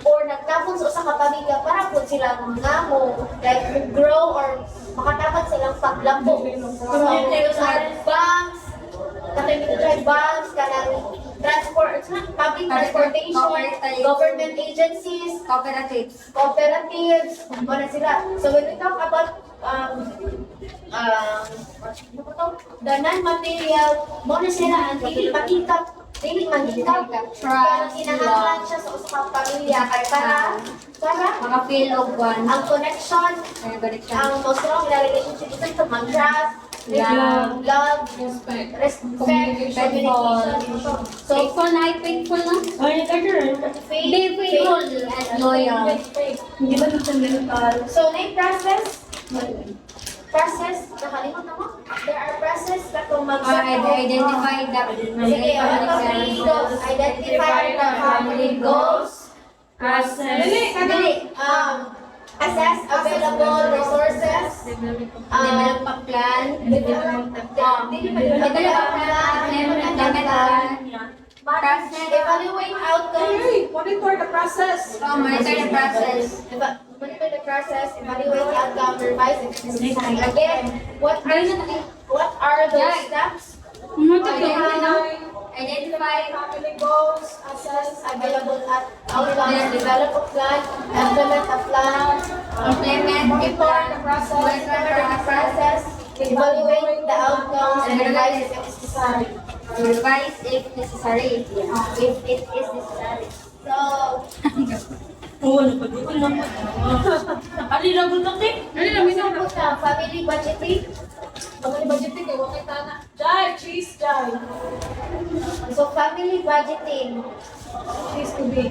or nagtapon sa usa ka pamilya para po sila ngamo, like grow or makatapat silang paglambo. So, there's banks, kanang banks, kanang public transportation, government agencies, cooperatives, mga sila. So when we talk about the non-material, muna sila ang dili manghikap, pero kinahanglan siya sa usapang pamilya kay para Maka-feel of one. ang connection, ang most strong na relationship ito mag-trust, love, respect, communication. So, Faithful na, faithful na. faith, Be faithful and loyal. So, na process, nakalimutan mo? There are process na kung Identify the Sige, identify the family goals. Assess available resources. develop plan. Evaluate outcomes. Monitor the process. Monitor the process. Monitor the process, evaluate the outcome, revise it. Again, what are those steps? Identify Family goals, assess, Available outcomes, develop a plan, implement a plan, implement the process, monitor the process, evaluate the outcomes, and revise it if necessary. revise if necessary. If it is necessary. So, family budgeting. Jai, cheese, Jai. So, family budgeting. Cheese to be.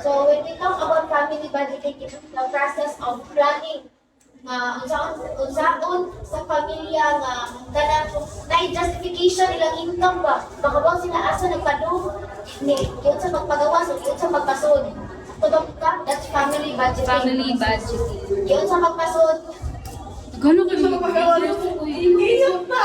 So, when we talk about family budgeting, it's the process of planning unsaon sa pamilya nga kanang na justification ilang income ba makabaw sila asa nagpadung ni yun sa magpagawas o yun sa magpasod tudok ka that's family budgeting yun sa magpasod Gano'n kayo Ingat na.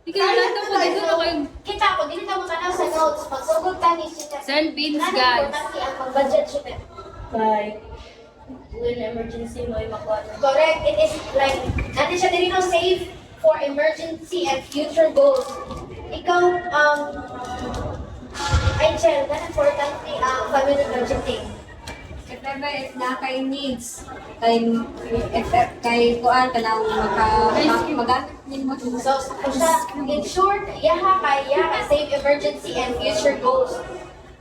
Ikaw lang ito po dito na kayo. kita ko dili ta mo tanaw sa notes pagsugod ta ni siya Send beans, guys. importante ang pag-budget siya Bye. When emergency mo ay makuha na. correct it is like natin siya dili no save for emergency and future goals ikaw Angel, ganun importante ang family budgeting. If ever if na kay needs, kay kuan ka lang magamit nimo. So, in short, yaha save emergency and future goals.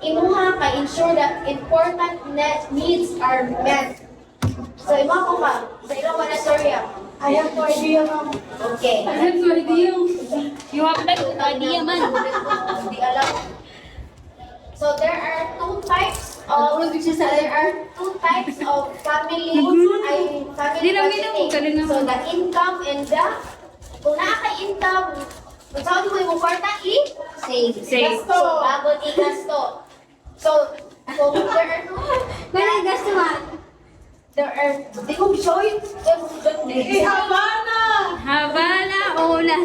Imuha ka ensure that important needs are met. So, imo ko ka, sa ilang wala storya. I have no idea, ma'am. Okay. I have no idea. You have no idea, man. Hindi alam. So, there are two types of family budgeting. So, the income and the kung nakaka-income, kung saan mo yung kwarta, Save. gasto, bago i-gasto. So, kung Kaya gasto man. di ko choice. Havana! Habala, ulan.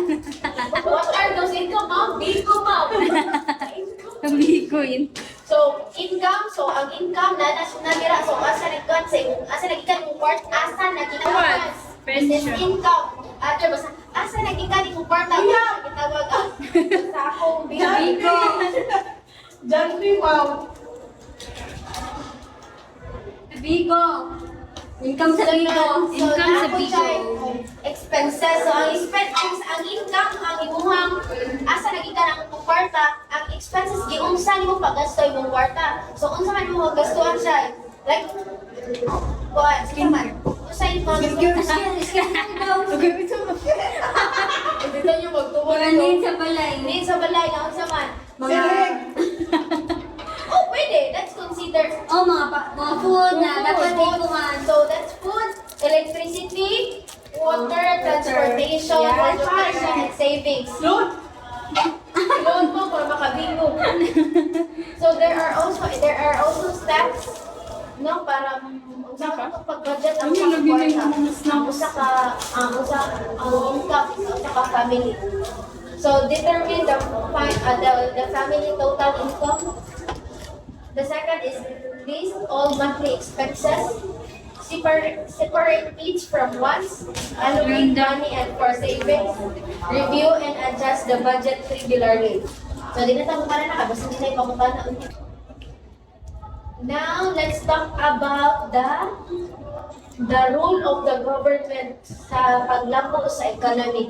What are those income, ma'am? Bigo, ma'am. Kami ko yun. So, income, so ang income na nira, so asa nagikan yung kwart, asa nagikan. This is income. Asa nagikan yung kwarta, asa gitawag sa akong bigo. Janvi, wow. Bigo. Income sa Bigo. Income sa Bigo. Expenses. So, ang income, ang imuhang, asa nagikan ang kwarta, ang expenses, giunsa nimo paggasto imong kwarta. So, unsa man mo gastuhan siya? Like, kuha, sige man. Unsa yung mga dito nyo magtuwa Need sa balay. Need sa balay na unsa man. Sirig. Oh, pwede. That's considered Oh, mga food na dapat food. ikuhan. So that's food, electricity, water, transportation, Yeah. education, and savings. Load. Load mo para makabingo. So there are also steps no para unsa ka pag-budget ang sa kwarta. Ang income sa ka family. So determine the the family total income. The second is list all monthly expenses. Separate each from wants, allocate money and for savings, review and adjust the budget regularly. So, di na tayo mukha na basta hindi tayo pamukha na. Now, let's talk about the role of the government sa paglamo sa economy.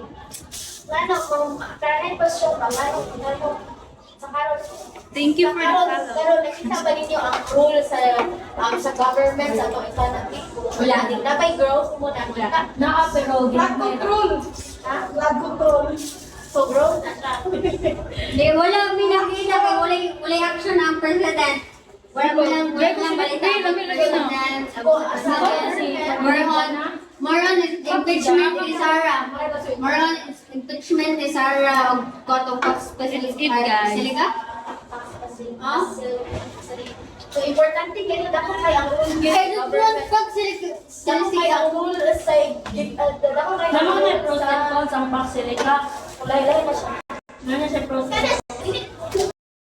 Ano, kung karay pa siya, ano, sa karon. Thank you for the follow. Pero nakita ba ninyo ang role sa government sa itong economy? Wala din. Napay growth mo na. Naa pero Flood control. Ha? Flood control. So growth na siya. Di, wala pinakita kay wala action ang president. Wala lang balita ang president. More on impeachment ni Sarah. More on impeachment ni Sarah og kotong specialist sila ka? Ah? So importante kayo dako kay ang role Kaya ng doon government. pag Dako kay ang role sa dako kay ang Naman na role pros and sa cons ang pagsilika. laylay na siya. Ano siya pros and Kada